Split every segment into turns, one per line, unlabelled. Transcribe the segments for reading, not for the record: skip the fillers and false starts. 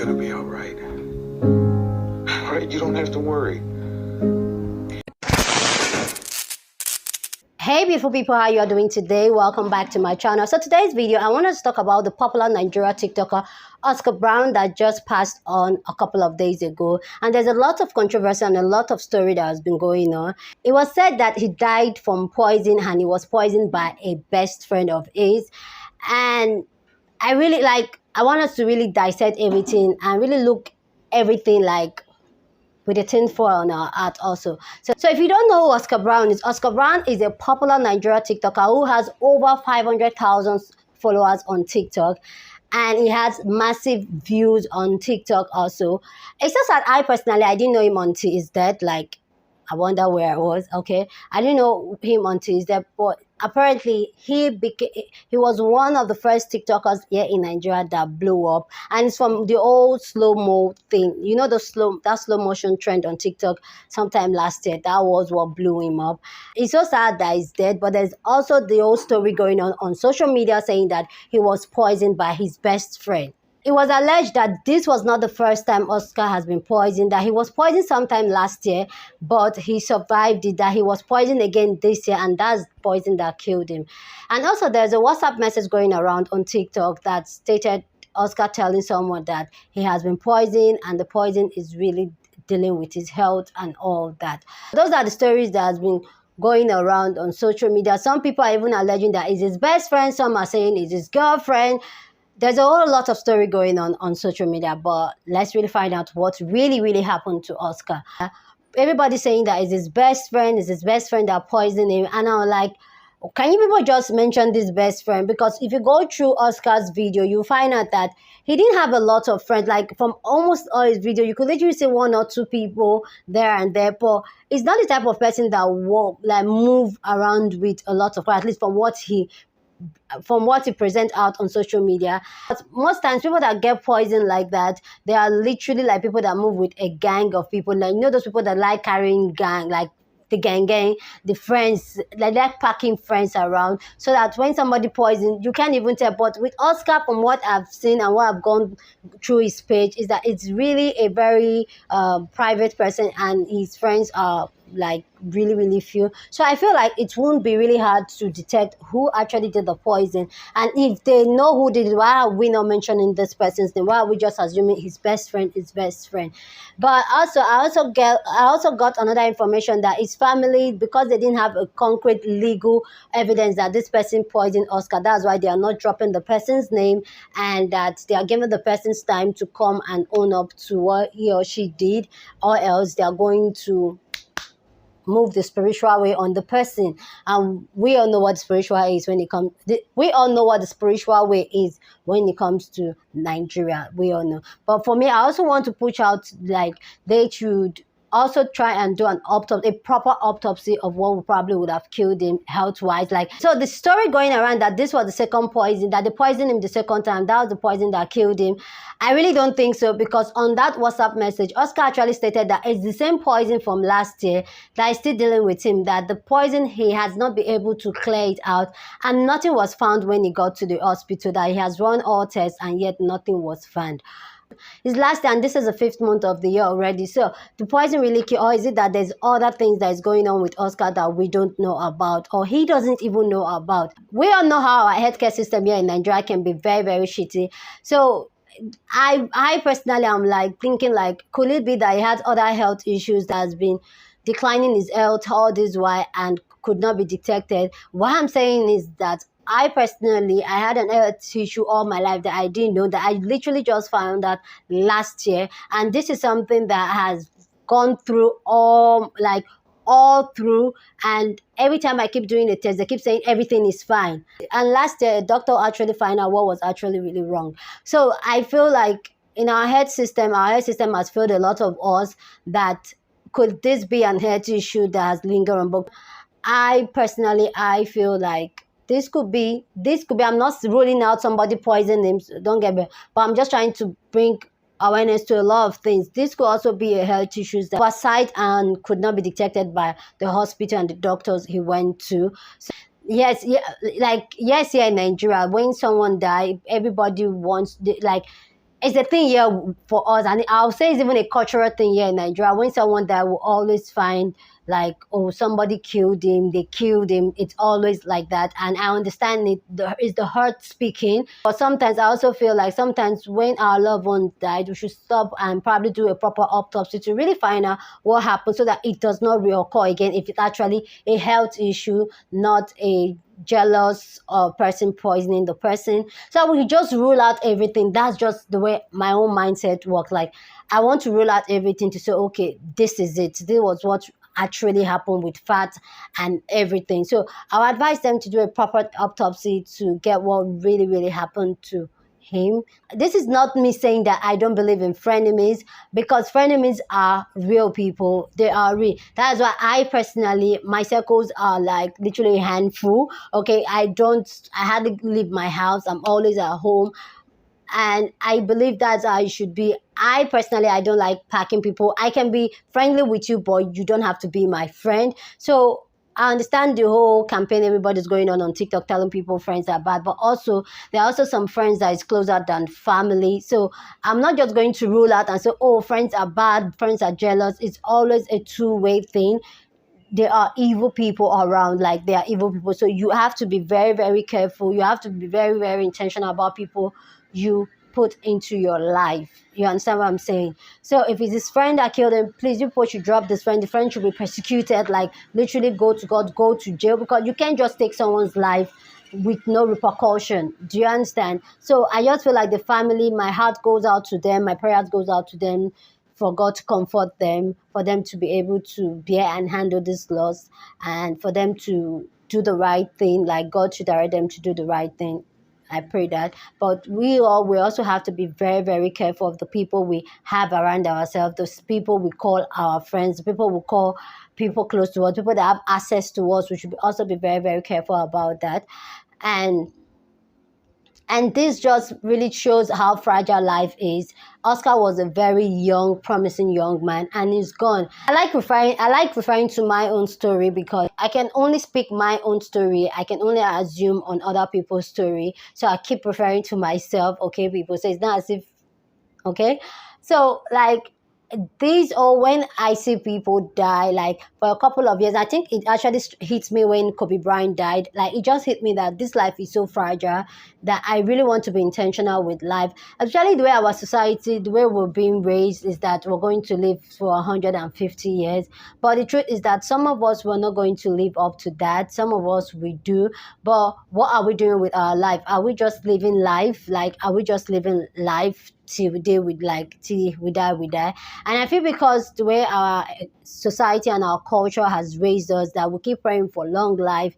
gonna be all right. Right? You don't have to worry.
Hey beautiful people, how you are doing today? Welcome back to my channel. So today's video, I want us to talk about the popular Nigerian TikToker Oscar Brown that just passed on a couple of days ago. And there's a lot of controversy and a lot of story that has been going on. It was said that he died from poison and he was poisoned by a best friend of his. And I want us to really dissect everything and really look everything like with a tin foil on our art also. So if you don't know who Oscar Brown is a popular Nigerian TikToker who has over 500,000 followers on TikTok. And he has massive views on TikTok also. It's just that I didn't know him until he's dead. Like, I wonder where I was, okay? I didn't know him until he's dead, but apparently he was one of the first TikTokers here in Nigeria that blew up. And it's from the old slow-mo thing. You know that slow motion trend on TikTok sometime last year. That was what blew him up. It's so sad that he's dead, but there's also the old story going on social media saying that he was poisoned by his best friend. It was alleged that this was not the first time Oscar has been poisoned, that he was poisoned sometime last year, but he survived it, that he was poisoned again this year, and that's poison that killed him. And also there's a WhatsApp message going around on TikTok that stated Oscar telling someone that he has been poisoned and the poison is really dealing with his health and all that. Those are the stories that has been going around on social media. Some people are even alleging that it's his best friend, some are saying it's his girlfriend. There's a whole lot of story going on social media, but let's really find out what really happened to Oscar. Everybody's saying that it's his best friend that poisoned him. And I'm like, can you people just mention this best friend? Because if you go through Oscar's video, you find out that he didn't have a lot of friends. Like from almost all his videos, you could literally see one or two people there and there. But he's not the type of person that will like move around with a lot of friends, at least from what he presents out on social media. But most times people that get poisoned like that, they are literally like people that move with a gang of people. Like, you know, those people that like carrying gang, like the gang, the friends, like packing friends around, so that when somebody poisoned, you can't even tell. But with Oscar, from what I've seen and what I've gone through his page, is that it's really a very private person, and his friends are like really few. So I feel like it won't be really hard to detect who actually did the poison. And if they know who did it, why are we not mentioning this person's name? Why are we just assuming his best friend is best friend? But also I also got another information that his family, because they didn't have a concrete legal evidence that this person poisoned Oscar, that's why they are not dropping the person's name, and that they are giving the person's time to come and own up to what he or she did, or else they are going to move the spiritual way on the person. And we all know what spiritual is when it comes. We all know what the spiritual way is when it comes to Nigeria. We all know. But for me, I also want to push out like they should also try and do an autopsy, a proper autopsy of what probably would have killed him health-wise. Like, so the story going around that this was the second poison, that they poisoned him the second time, that was the poison that killed him. I really don't think so, because on that WhatsApp message, Oscar actually stated that it's the same poison from last year that is still dealing with him, that the poison, he has not been able to clear it out, and nothing was found when he got to the hospital, that he has run all tests and yet nothing was found. His last year, and this is the 5th month of the year already. So the poison really killed, or is it that there's other things that is going on with Oscar that we don't know about, or he doesn't even know about? We all know how our healthcare system here in Nigeria can be very shitty. So I personally am like thinking like, could it be that he had other health issues that has been declining his health all this while and could not be detected? What I'm saying is that I personally, I had an health issue all my life that I didn't know, that I literally just found out last year. And this is something that has gone through all through, and every time I keep doing the test, they keep saying everything is fine. And last year, a doctor actually found out what was actually really wrong. So I feel like in our health system has failed a lot of us. That could this be an health issue that has lingered on? But I personally, I feel like this could be, I'm not ruling out somebody poisoning him, so don't get me, but I'm just trying to bring awareness to a lot of things. This could also be a health issue that was sight and could not be detected by the hospital and the doctors he went to. So, yes, here in Nigeria, when someone dies, everybody wants, it's a thing here for us, and I'll say it's even a cultural thing here in Nigeria. When someone that will always find like, oh, somebody killed him, they killed him. It's always like that, and I understand it. It's the heart speaking, but sometimes I also feel like sometimes when our loved ones died, we should stop and probably do a proper autopsy to really find out what happened, so that it does not reoccur again. If it's actually a health issue, not a jealous person poisoning the person. So we just rule out everything. That's just the way my own mindset works. Like, I want to rule out everything to say, okay, this is it. This was what actually happened with fat and everything. So I would advise them to do a proper autopsy to get what really, really happened to him. This is not me saying that I don't believe in frenemies, because frenemies are real people. They are real. That's why I personally, my circles are like literally a handful. Okay, I hardly leave my house. I'm always at home, and I believe that's how it should be. I personally, I don't like packing people. I can be friendly with you, but you don't have to be my friend. So I understand the whole campaign everybody's going on TikTok telling people friends are bad, but also there are also some friends that is closer than family. So I'm not just going to rule out and say, oh, friends are bad, friends are jealous. It's always a two-way thing. There are evil people around, like there are evil people, so you have to be very, very careful. You have to be very, very intentional about people you put into your life. You understand what I'm saying? So if it's his friend that killed him, please, you people should drop this friend. The friend should be persecuted, like literally go to God, go to jail, because you can't just take someone's life with no repercussion. Do you understand? So I just feel like the family, my heart goes out to them, my prayers goes out to them, for God to comfort them, for them to be able to bear and handle this loss, and for them to do the right thing, like God should direct them to do the right thing. I pray that. But we also have to be very, very careful of the people we have around ourselves, those people we call our friends, the people we call people close to us, people that have access to us. We should also be very, very careful about that. And this just really shows how fragile life is. Oscar was a very young, promising young man, and he's gone. I like referring to my own story, because I can only speak my own story. I can only assume on other people's story. So I keep referring to myself, okay, people. So it's not as if, okay. So like, these, or when I see people die, like for a couple of years, I think it actually hits me when Kobe Bryant died. Like, it just hit me that this life is so fragile, that I really want to be intentional with life. Actually, the way our society, the way we're being raised, is that we're going to live for 150 years. But the truth is that some of us were not going to live up to that. Some of us we do. But what are we doing with our life? Are we just living life? Like, are we just living life till we till we die, we die? And I feel because the way our society and our culture has raised us, that we keep praying for long life,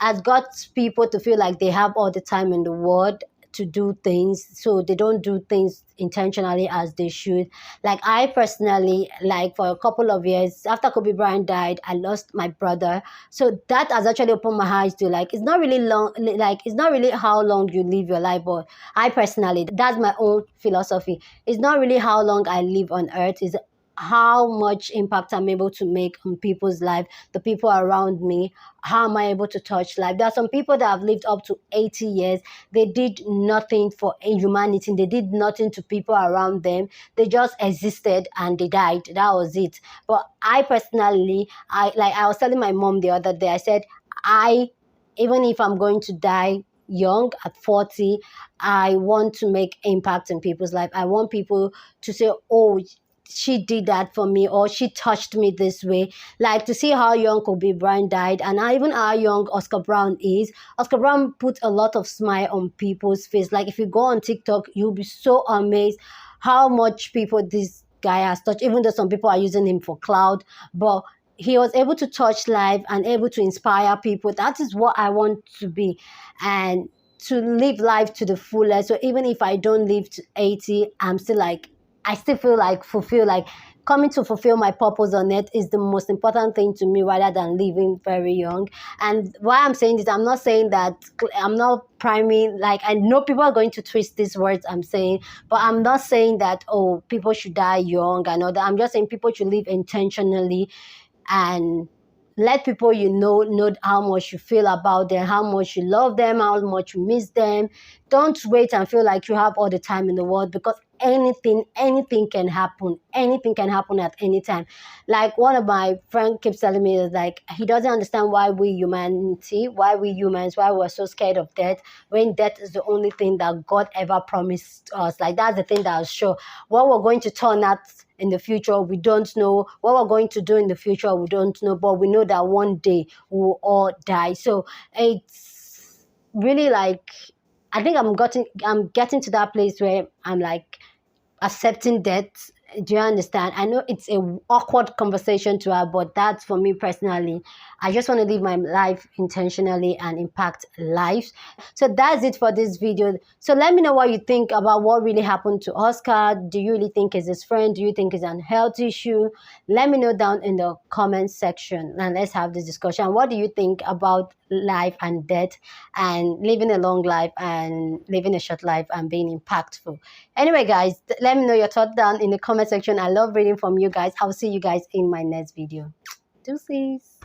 has got people to feel like they have all the time in the world to do things, so they don't do things intentionally as they should. Like, I personally, like for a couple of years after Kobe Bryant died, I lost my brother. So that has actually opened my eyes to, like, it's not really long, like it's not really how long you live your life, but I personally, that's my own philosophy. It's not really how long I live on earth, is how much impact I'm able to make on people's life, the people around me. How am I able to touch life? There are some people that have lived up to 80 years. They did nothing for humanity. They did nothing to people around them. They just existed and they died. That was it. But I personally, I was telling my mom the other day, I said, even if I'm going to die young at 40, I want to make impact in people's life. I want people to say, oh, she did that for me, or she touched me this way. Like, to see how young Kobe Bryant died, and even how young Oscar Brown is. Oscar Brown put a lot of smile on people's face. Like, if you go on TikTok, you'll be so amazed how much people this guy has touched, even though some people are using him for cloud. But he was able to touch life and able to inspire people. That is what I want to be, and to live life to the fullest. So even if I don't live to 80, I still feel like fulfilled. Like, coming to fulfill my purpose on earth is the most important thing to me, rather than living very young. And why I'm saying this, I'm not saying that, I'm not priming, like, I know people are going to twist these words I'm saying, but I'm not saying that, oh, people should die young and all that. I'm just saying people should live intentionally, and let people know how much you feel about them, how much you love them, how much you miss them. don't wait and feel like you have all the time in the world, because anything can happen. Anything can happen at any time. Like one of my friend keeps telling me is like he doesn't understand why we humans, why we're so scared of death, when death is the only thing that God ever promised us. Like that's the thing that was sure. What we're going to turn out in the future, we don't know. What we're going to do in the future, we don't know. But we know that one day we'll all die. So it's really like, I think I'm getting to that place where I'm like accepting death. Do you understand? I know it's a awkward conversation to have, but that's for me personally. I just want to live my life intentionally and impact lives. So that's it for this video. So let me know what you think about what really happened to Oscar. Do you really think it's his friend? Do you think it's an health issue? Let me know down in the comment section and let's have this discussion. What do you think about life and death, and living a long life and living a short life and being impactful? Anyway, guys, let me know your thoughts down in the comment section. I love reading from you guys. I'll see you guys in my next video. Deuces.